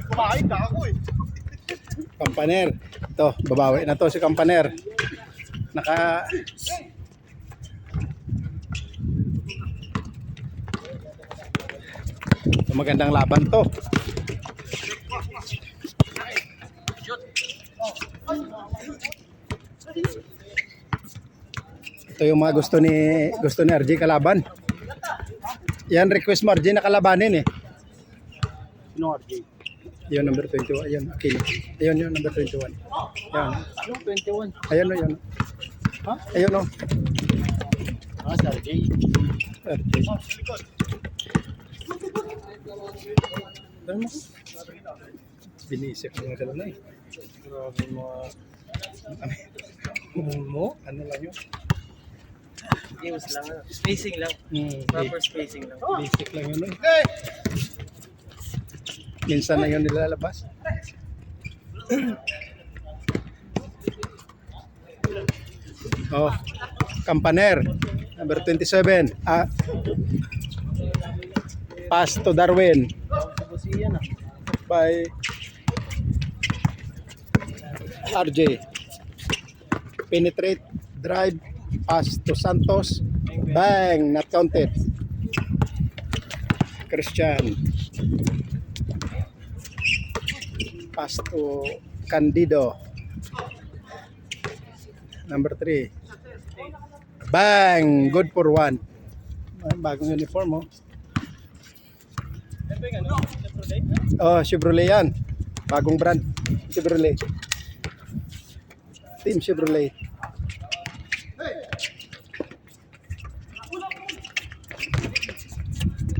Kumain na ako eh. Kampaner. Ito, babawi na to si Kampaner. Naka ito, magandang laban to. Ito yung mga gusto ni RJ kalaban. Yan, request mo RJ na kalabanin eh. Sino RJ? Yun, number 21. Ayun, okay. Ayun, yun, number 21. Yan. Ano 21? Ayun, no, yun. Ha? Ayun, no. Ah, si RJ. RJ. Ano mo? Binisip mo na na eh. Grabe mga... Mo? Ano lang yun? Games lang. Spacing lang. Proper spacing lang. Basic lang yun eh. Minsan na yun nilalabas. Oh, Kampaner, number 27. Pass to Darwin Busiyan ah. by RJ. Penetrate, drive, pass to Santos. Bang, not counted. Christian. Pass to Candido. Number 3. Bang! Good for 1. Bagong uniform, oh. Oh, Chevrolet yan. Bagong brand. Chevrolet. Team Chevrolet.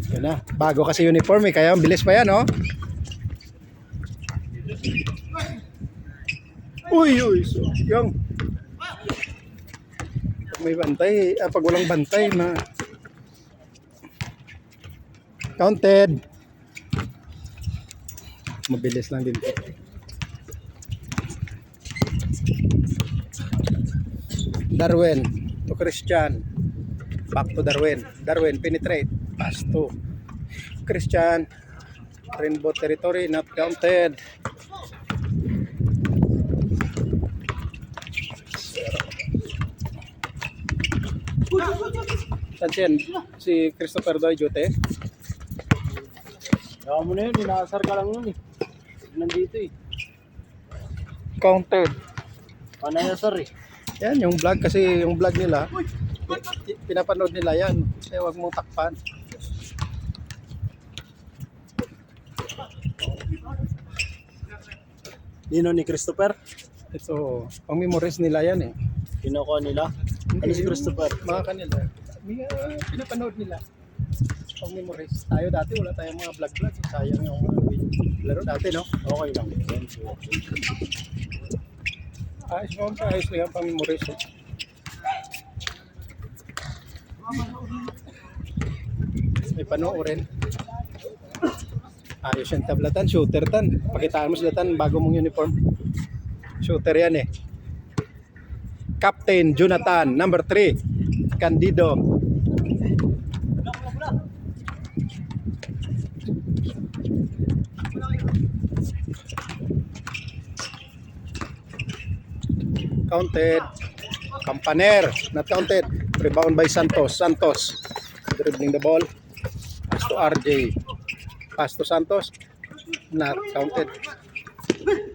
Yan na. Bago kasi uniform eh. Kaya ang bilis pa yan, oh. Uy, so, yung pag may bantay, pag walang bantay na counted. Mabilis lang din to. Darwin to Christian. Back to Darwin. Darwin penetrate. Pass to Christian. Rainbow territory not counted. Saan si Christopher Doy Jute? Kaya mo na yun, inaasar ka lang yun eh. Nandito eh. Counted. Panayasar eh. Yan yung vlog kasi yung vlog nila pinapanood nila yan. Kaya wag mong takpan. Nino ni Christopher? Ito, pang memories nila yan eh. Kinukuha nila? Ano si Christopher? Mga kanila. Pinapanood nila. Pang memories. Tayo dati wala tayong mga vlog-vlog. Sayang yung laro dati, no? Okay lang. Ayos mo, ayos lang yung pang memories. Eh. May panoorin. Ayos yung tablatan, shooter tan. Pakitaan mo sila tan bago mong uniform. Shooter yan eh. Captain Jonathan, number 3. Candido. Counted. Kampaner, not counted. Rebound by Santos. Santos dribbling the ball. Pass to RJ. Pass to Santos. Not counted.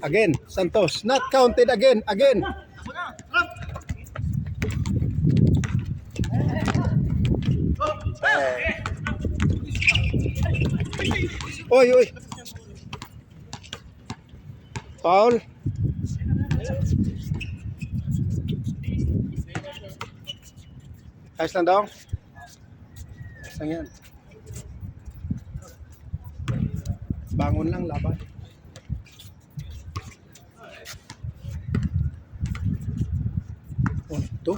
Again, Santos. Not counted again. Again. Oy, oy. Foul. Ayos lang daw. Ayos lang yan. Bangon lang laban. Oh, ito.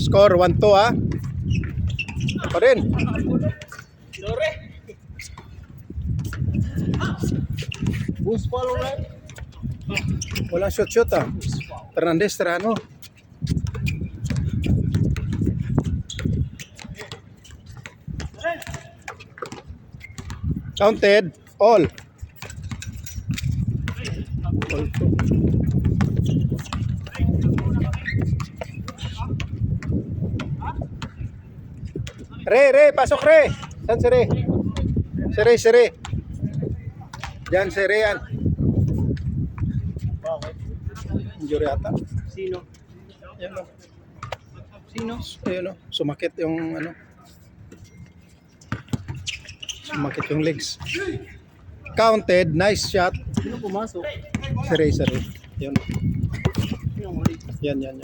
Score 1-2 ah. Pa rin. Boost follow right? Walang shoot ah. Fernandez, Terano. Counted. All. All two. Re, pasok Re. Saan si Re? Si Re. Diyan si Re yan. Bakit? Injury ata. Sino? Yan o. Sino? Ayun o. Sumakit yung ano. Sumakit yung legs. Counted. Nice shot. Sino pumasok? Si Re. Yan. Sino ang mali? Yan.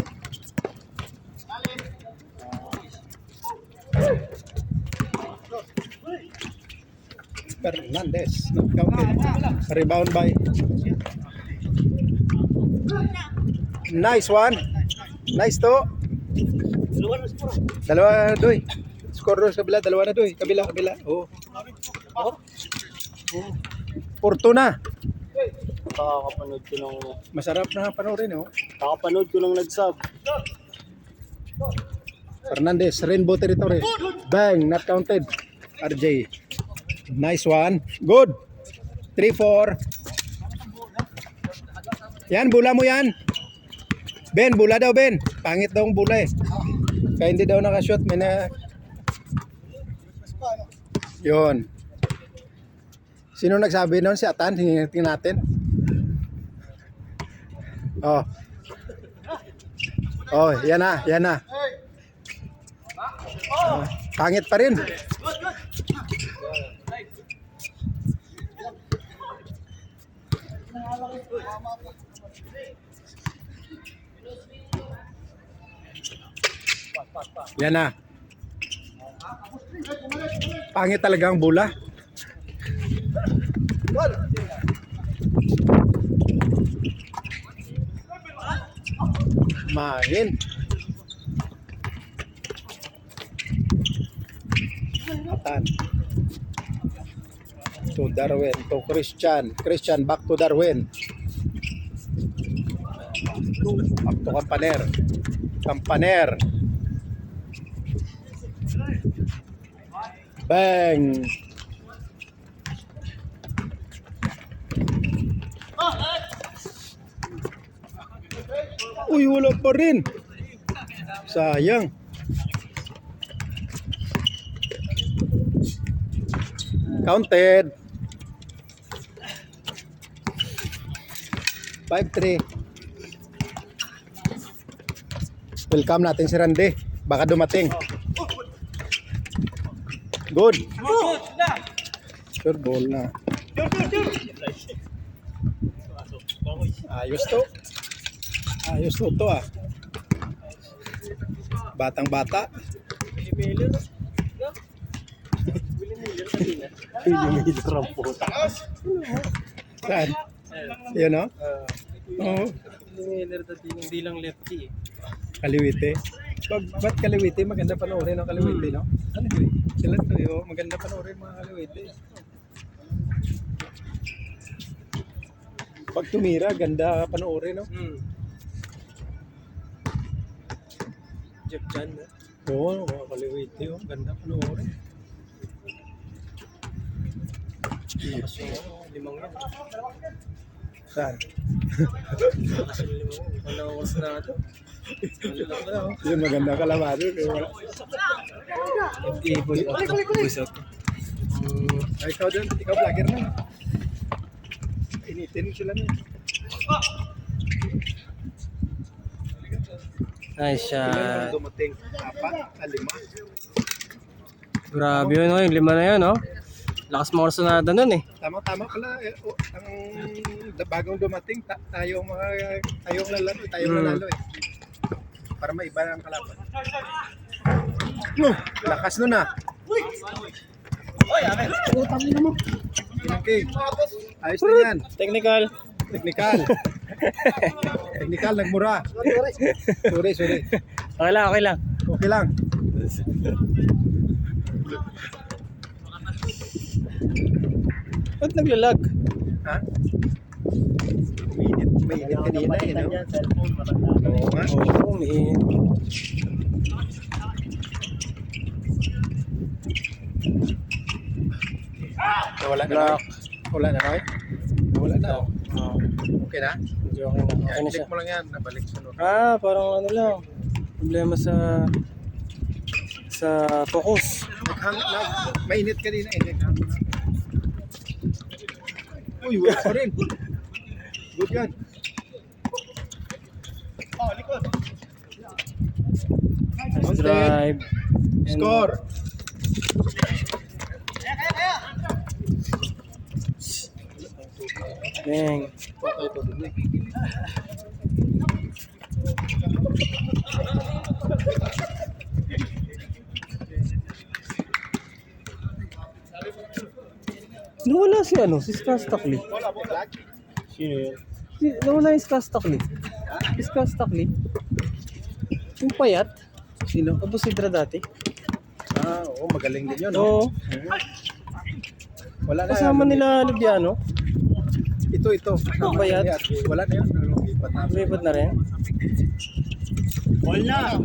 Fernandez. Not counted. Rebound by. Nice one. Nice to. Dalawa doy. Score doon sa kabila. Dalawa na doy. Kabila. Oh. Fortuna. Kakapanood ko ng... Masarap na panoorin oh. Kakapanood ko ng nag-sub. Fernandez, Rainbow Territory. Bang, not counted. RJ. Nice one. Good. 3-4. Yan, bula mo yan. Ben, bula daw Ben. Pangit daw ang bula eh. Kaya hindi daw nakashoot. May na... Yun. Sino nagsabi noon? Si Atan. Tingnan natin. Oh. Oh, yan na. Pangit pa rin. Yan na. Pangit talaga ang bula. Mangin. Atan. To Darwin, to Christian. Christian back to Darwin. Back to Campaner. Bang. Uy, wala pa rin. Sayang. Counted. 5-3. Welcome natin si Randy. Baka dumating. Good. Sure ball na. Ayos to. Ayos to ah. Batang bata. Saan? Yan o? Oo. Hindi lang lefty eh. Kaliwite. Ba't kaliwite? Maganda panoorin ang kaliwite, no? Kaliwite. Sila to yun. Maganda panoorin mga kaliwite. Pag tumira, ganda panoorin, no? Jeff Chan na. Oo, mga kaliwite, oh. Ganda panoorin. Lakas yung limang yan. Saan? Lakas yung limang yan. Panawas na ito. Malulak na ako. Yun, maganda kalabado. FTA boy out to. Boys out to. Ay, ikaw dun. Ikaw vlogger na. Initin sila na. Nice Ilan shot. dumating? 4? 5? Grabe yun, oh. Yung lima na yun, oh. Lakas mga sonada nun eh. Tama pala. Ang bagong dumating, tayong lalaro. Tayong nanalo eh. Para maiba ang kalaban. No, lakas nun ah. Okay. Ayos na yan. Technical. Technical, nagmura. Sorry. Okay lang. Okay lang. Ba't naglalag? Ha? Uminit kanina eh, no? Cellphone, matanda. Oo nga. Oo, umiinit. Wala na, Black. Noy? Wala na, Noy? Wala na. Oo. Okay na? Hindi okay na. Okay na siya. Click mo lang yan, nabalik sunod. Parang ano lang. Problema sa focus. Mainit kanina eh. Naghang na. Uy, wala pa rin. Good yan. Oh, likod. Let's drive. And Score. Bang. Nawala si ano, si Scar Stockley. Sino yun? Nawala yung Scar Stockley. Si Scar Stockley. Yung payat. Sino? Tapos si Dra dati. Oo, magaling din yun. No? Oo. Wala na. Kasama nila Lubiano. Ito. Ang bayad. Wala na yun. Lipat na. Lipat na rin. Ball na!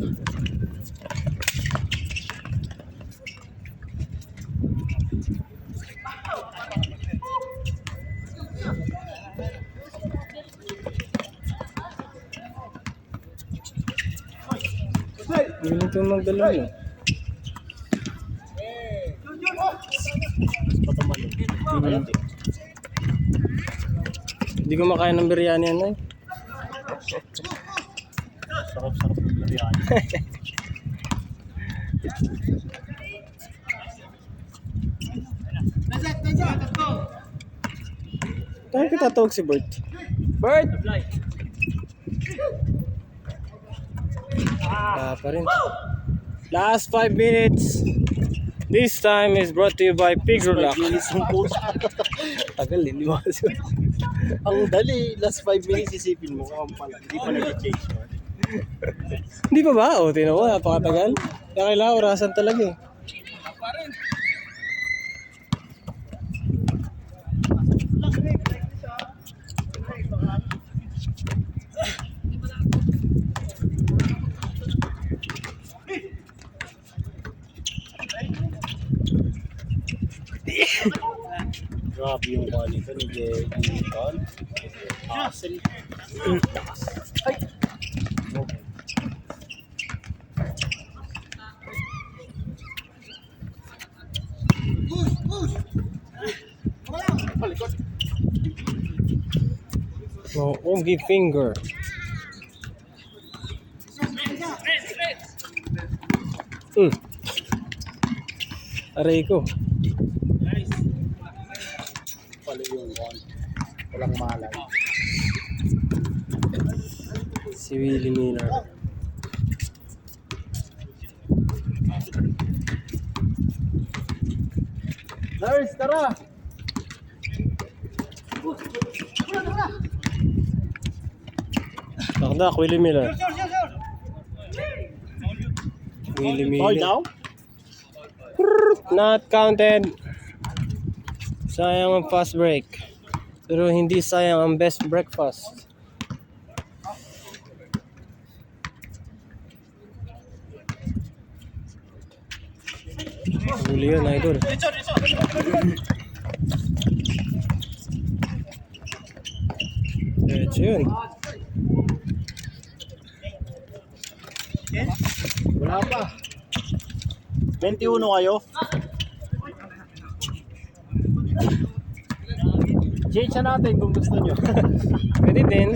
Galing ito magdalaw no. Patumalo. Hindi ko makain ng biryani yan eh. Sarap-sarap ng biryani. Kaya kita tawag si Bert. Bert! Pa rin. Last 5 minutes. This time is brought to you by Pigrulac. Tagal eh, di ba? Ang dali, last 5 minutes isipin mo kung pala. Hindi pa nag-change. Hindi pa ba? O, tinan mo, napakatagal. Kaya kailangan orasan talaga eh. Grabe yung quality ni Jerry Paul. Hassle. Ay! No, Ogi finger. Aray ko. Pala yung one. Walang malay. Si Willie Miller. Lars, tara! Takdak, Willie Miller. Willie Fall Miller. down? Not counted. Sayang ang fast break. Pero hindi sayang ang best breakfast. Huli yun, idol. Diretso yun. Wala pa. 21 kayo? Change na natin kung gusto nyo. Pwede din.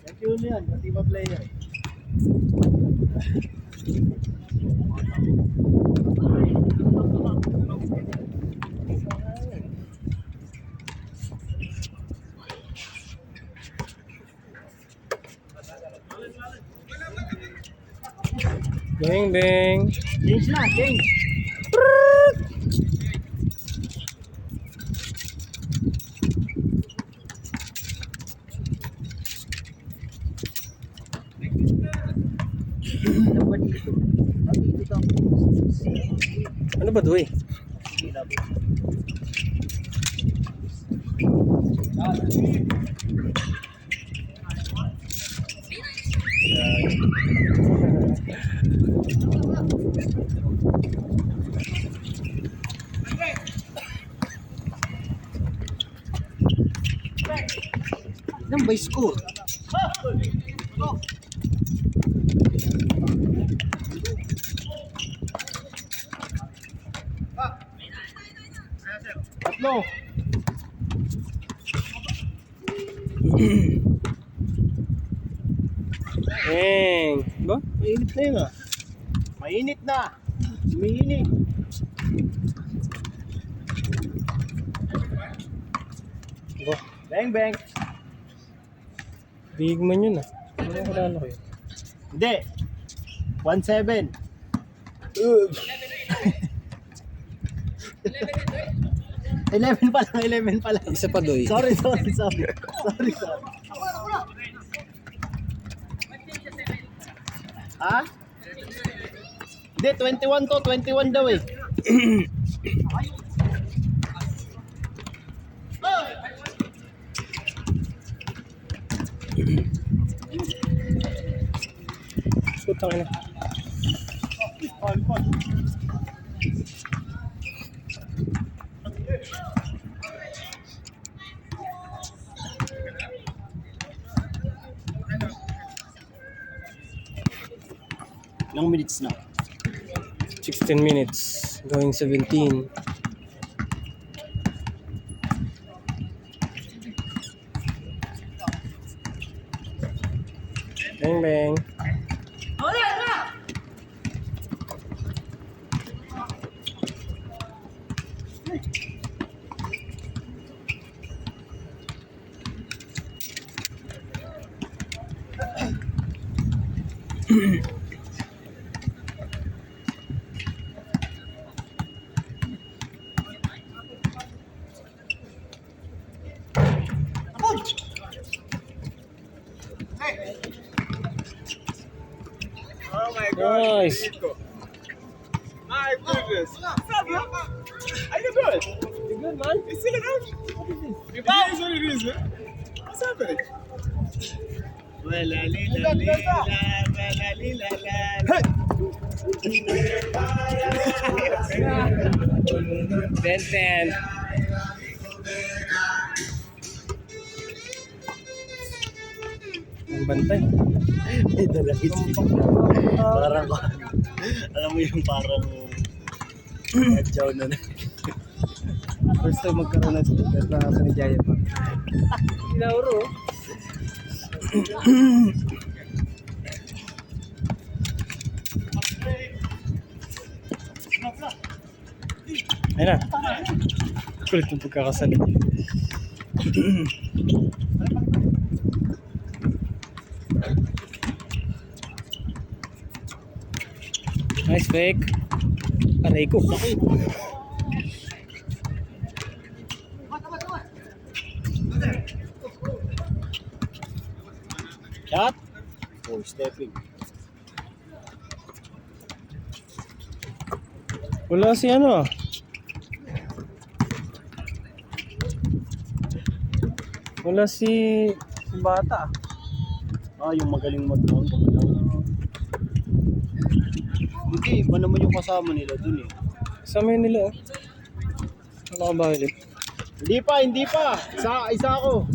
Thank you yan, pati ba player? Bang bang. Change na, change! Ilan ba dito? Dito daw. Ano ba to eh? Sige, labo. Ilan ba yung score? Tatlo. Ba? Mainit na yun ah. Mainit na. Umiinit. Ba? Bang bang. Big man yun ah. Ano ang kalala ko yun? Hindi. 1-7. 11 pa lang, 11 pa lang. Isa pa doy. Sorry. Sorry. Ha? Hindi, 21 to, 21 daw eh. Putang ina. Ilang minutes na? 16 minutes. Going 17. Bang bang. Oh my Nice. My goodness. What's up, bro? Are you good? You good, man? You still around? You back? It is what it is, man. What's happening? Ten. Ang bantay. May dala isip. Parang, alam mo yung parang adjaw na na. First time magkaroon ng sticker na sa ni Giant man. Ilauro. Ayun na. Kulit yung pagkakasali. Nice fake. Aray ko. Shot. Oh, stepping. Wala si ano. Wala si bata. Ah, yung magaling mag-down. Hindi, iba naman yung kasama nila dun eh. Kasama yun nila oh. Wala ka ba ulit? Hindi pa. Isa ako.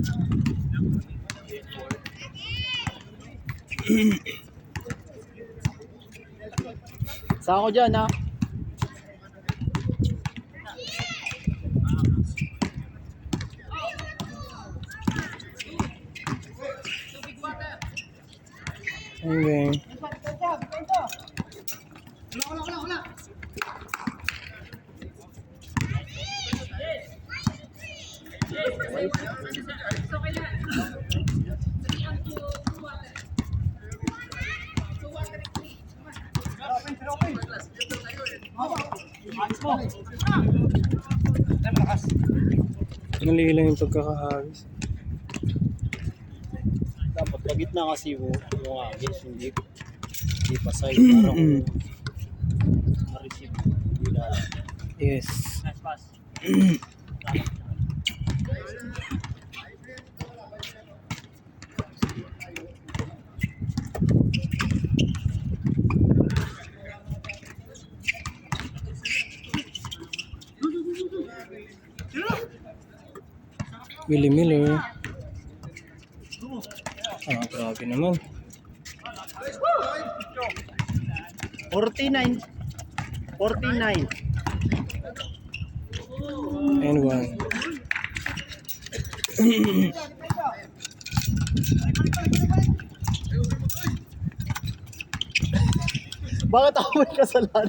Isa ako dyan ha. Okay. Mali lang yung pagkakahagis. Dapat pagit na kasi yung agis. Hindi. Hindi pa side para ko ma-receive. Wala. Yes. Willie Miller. Ah, grabe naman. 49. 49. And one. Bakit ako may kasalanan?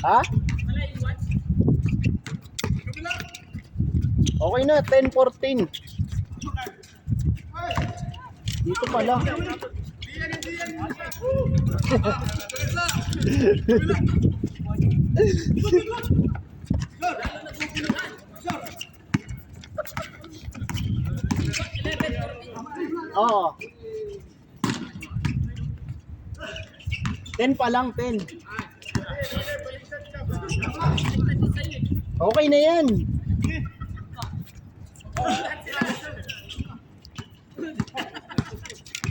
Ha? Okay na, 10-14. Dito pala. Oo. 10 pa lang, 10. Okay na yan.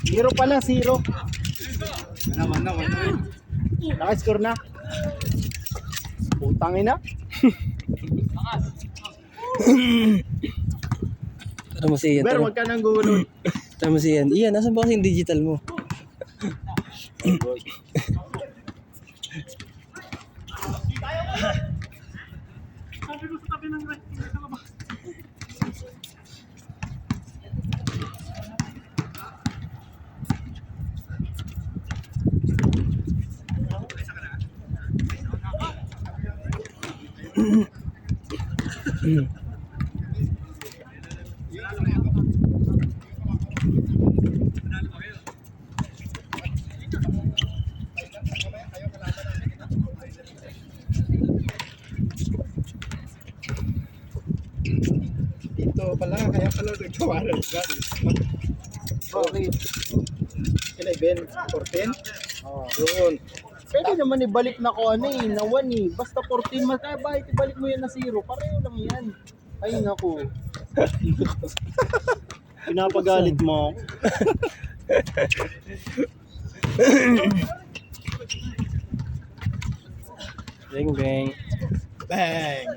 Zero pa lang, zero. Naka-score na. Putang ina. Tara mo si Ian. Ber, Tara. wag ka nang gulon. Tara mo si Ian. Ian, nasan ba kasi yung digital mo? Dito pala, kaya pala nagkawalan. Okay. 11, 14. Oh. Yun. Pwede naman ibalik na ko ano eh, na 1 eh. Basta 14 man, kaya bakit ibalik mo yan na 0? Pareho lang yan. Ay naku. Pinapagalit mo. Bang bang. Bang!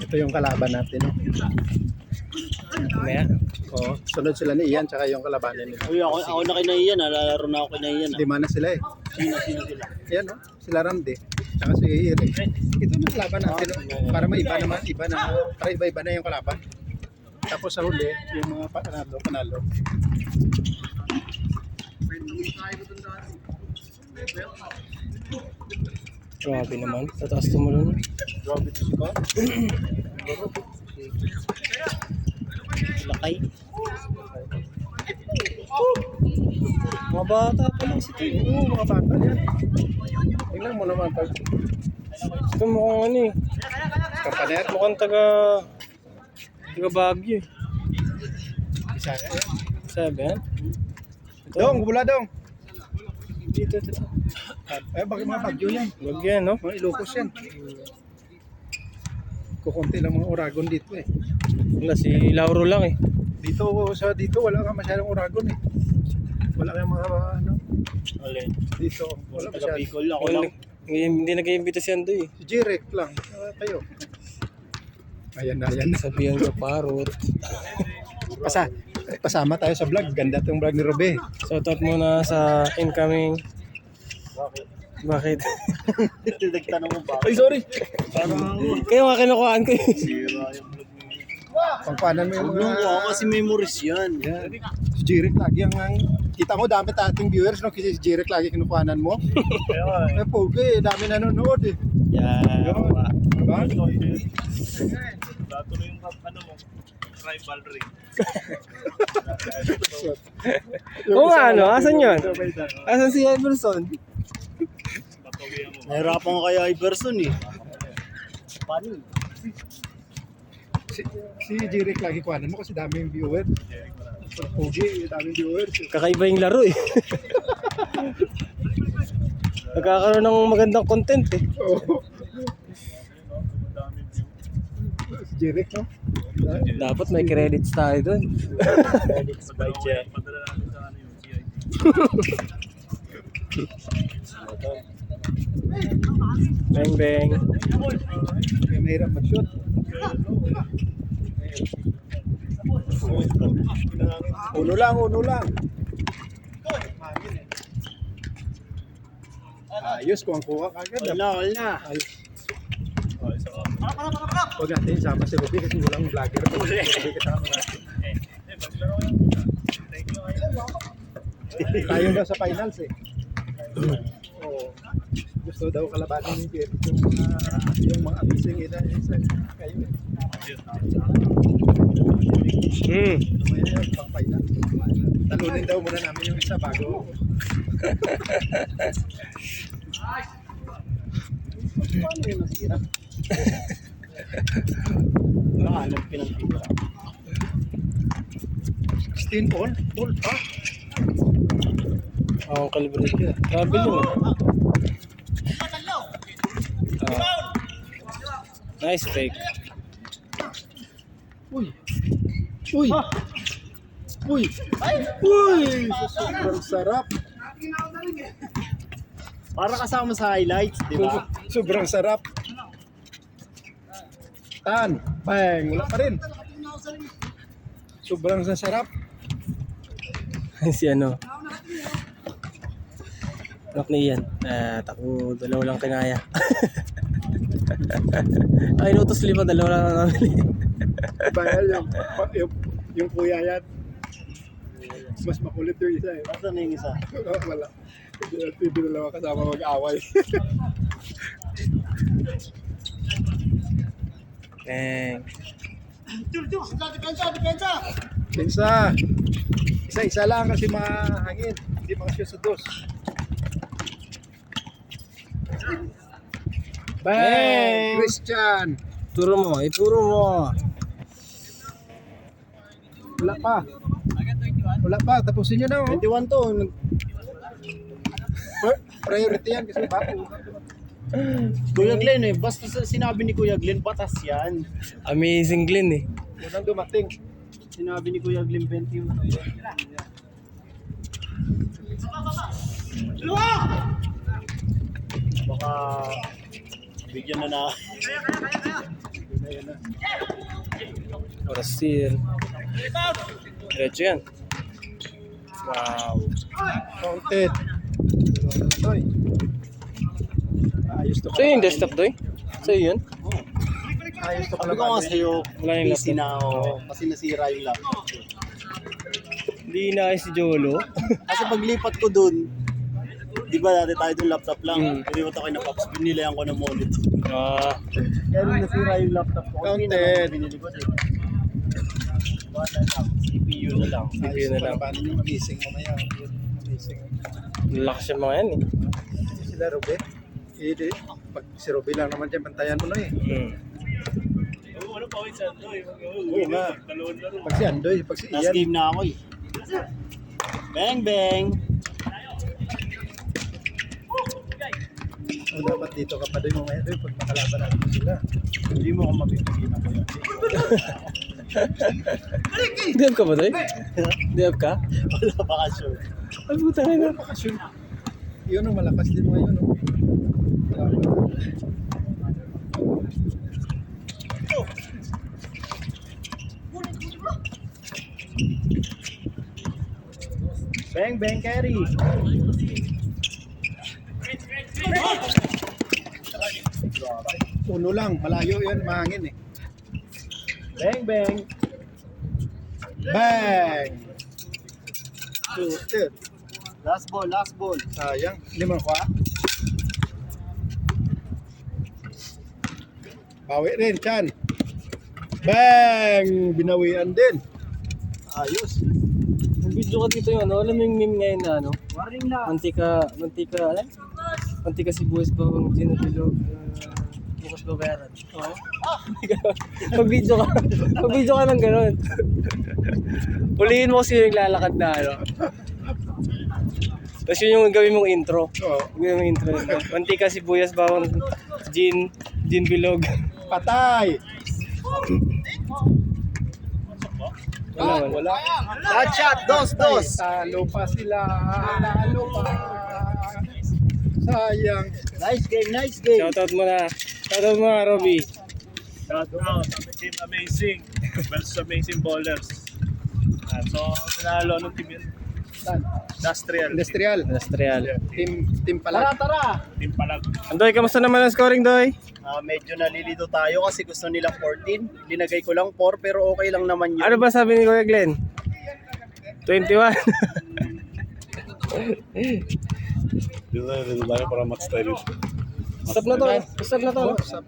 Ito yung kalaban natin. Mamaya. Oo. Sunod sila ni Ian tsaka yung kalabanin nila. Uy, ako na kinaiyan ah. Lalaro na ako kinaiyan ah. 5 na sila eh. Sino sila? Ayan no? Sila Ramde. Tsaka si Eric. Ito na kalaban natin. No? Para may iba naman. Iba na. Para iba-iba na yung kalaban. Tapos sa huli, yung mga panalo. Grabe naman. Tataas tumulo na. Grabe to si Carl. Lakay. Mga bata pa lang si Tay. Oo, mga bata yan. Tingnan mo naman pag Ito mukhang ano eh. kampaner. Mukhang taga Baguio eh. Isa yan. Sabi yan? Dong, gubula dong. Dito. Ay, bakit mga bagyo yan? Wag yan, no? Mga Ilocos yan. Kukunti lang mga Oragon dito eh. Wala, si Lauro lang eh. Dito wala ka masyadong Oragon eh. Wala kang mga ano Alin. dito. Wala Taga masyadong. Bicol ako lang. Hindi nag-iimbita si Ando eh. Si Jirek lang. Kayo. Ayan na. Sabihan ka parot. Pasama tayo sa vlog. Ganda tong vlog ni Robe. Shoutout muna sa incoming. Bakit? Nagtanong mo ba? Ay, sorry. Parang Kaya nga kinukuhaan ko eh. sira yung vlog mo. Pangpanan mo yung Huwag nung mga... ako kasi memories yan. Yan. Si Jirek lagi ang... Kita mo dami ating viewers no? Kasi si Jirek lagi kinukuhanan mo. Eh pogi, dami nanonood eh. Yan. Yun. Diba? Dato na yung ano mo, rivalry. Oo nga, ano? Asan yun? Asan si Everson? Bapawihan mo. Nahirapan ko kaya Iverson eh. Paano? Si Jeric lagi kuhanan mo kasi daming viewer. Pogi, daming viewers. Kakaiba yung laro eh. Nagkakaroon ng magandang content eh. Oo. Si Jeric, no? Dapat may credits tayo dun. Credits by Jeff. Bang bang. Kaya mahirap mag-shoot. Uno lang. Ayos, kuha kagad. All na. Ayos. Huwag natin sama si Ruby kasi walang vlogger. Ruby kasama natin. Tayo daw sa finals eh. Oo. Gusto daw kalabanin ni Jeff yung mga abising ina kayo eh. May pang final. Talunin daw muna namin yung isa bago. Paano yung nasira? Nakahanap pinang-pira. 16 all pa. Ang calibrate yun. Grabe yun eh. Nice fake. Uy! Sobrang sarap. Para kasama sa highlights, di ba? Sobrang sarap. Tan, bang, wala pa rin. Sobrang sarap. Si ano. Lock ni Ian. Tako, dalawa lang kinaya. Ay, inutos 5, dalawa lang ang namin. Bahal yung kuya yan. Mas makulit yung isa eh. Nasaan na yung isa? Wala. Hindi na lang kasama mag-away. Bang. Pinsa. Isa-isa lang kasi mahangin. Hindi makasya sa dos. Bang! Christian! Ituro mo. Wala pa. Tapusin nyo na. Oh. 21 to. Priority yan kasi bago. Kuya Glenn eh. Basta sinabi ni Kuya Glenn, batas yan. Amazing Glenn eh. Unang dumating. Sinabi ni Kuya Glenn 21. Baka bigyan na. Orasil. Diretso yan. Wow. Counted. Toy. Ayos to. So yung desktop doy? So yun? Ayos to Sabi ko nga sa'yo, Wala yung busy laptop. na ako. Kasi nasira yung laptop. Hindi na si Jolo. Kasi paglipat ko dun, di ba dati tayo dun laptop lang. Mm. Pilipat ako na Pops, binilayan ko ng monitor. Kaya nung nasira yung laptop ko, Counted. naman binili ko din. CPU na lang. CPU na lang. Paano yung missing mamaya? Yung missing. Lakas yung mga yan eh. Sila Ruby. Hindi. Pag si Ruby lang naman dyan, bantayan mo na eh. Oo nga. Pag si Andoy, pag si Last Ian. game na ako eh. Bang bang! O dapat dito ka pa doon mamaya doon pag makalaban natin sila. Hindi mo ako mapipigil ako yun. Diab ka ba doy? Diab ka? Wala baka sure. Ay puta na. Bakasyon. Yun ang malakas din mga yun. Oh. Bang bang carry! Uno lang, malayo yun, mahangin eh. Bang bang! Bang! Shooter. Last ball. Sayang, limang kwa. Bawi rin, Chan. Bang! Binawian din. Ayos. Yung video ka dito yung ano, alam mo yung meme ngayon na ano? Warning na. Mantika sibuyas bawang ginubilog. bukas babayaran. Mag-video ka. Mag-video ka ng ganun. Ulihin mo kasi yung naglalakad na ano. Tapos yun yung gawin mong intro. Oo. Gawin mong intro. Mantika, sibuyas, bawang, gin bilog. Patay! Wala. Headshot, dos. Talo pa sila. Talo pa. Sayang. Nice game. Shoutout mo na. Shoutout mo na, Robby. Shout out sa team Amazing versus Amazing Ballers. So, nanalo ng team yun. Industrial. Industrial. Team pala. Tara. Team Palag. Andoy, kamusta naman ang scoring, Doy? Medyo nalilito tayo kasi gusto nila 14. Linagay ko lang 4 pero okay lang naman yun. Ano ba sabi ni Kuya Glenn? 21. Dito tayo para match tayo. Stop na to. Stop na to. Sa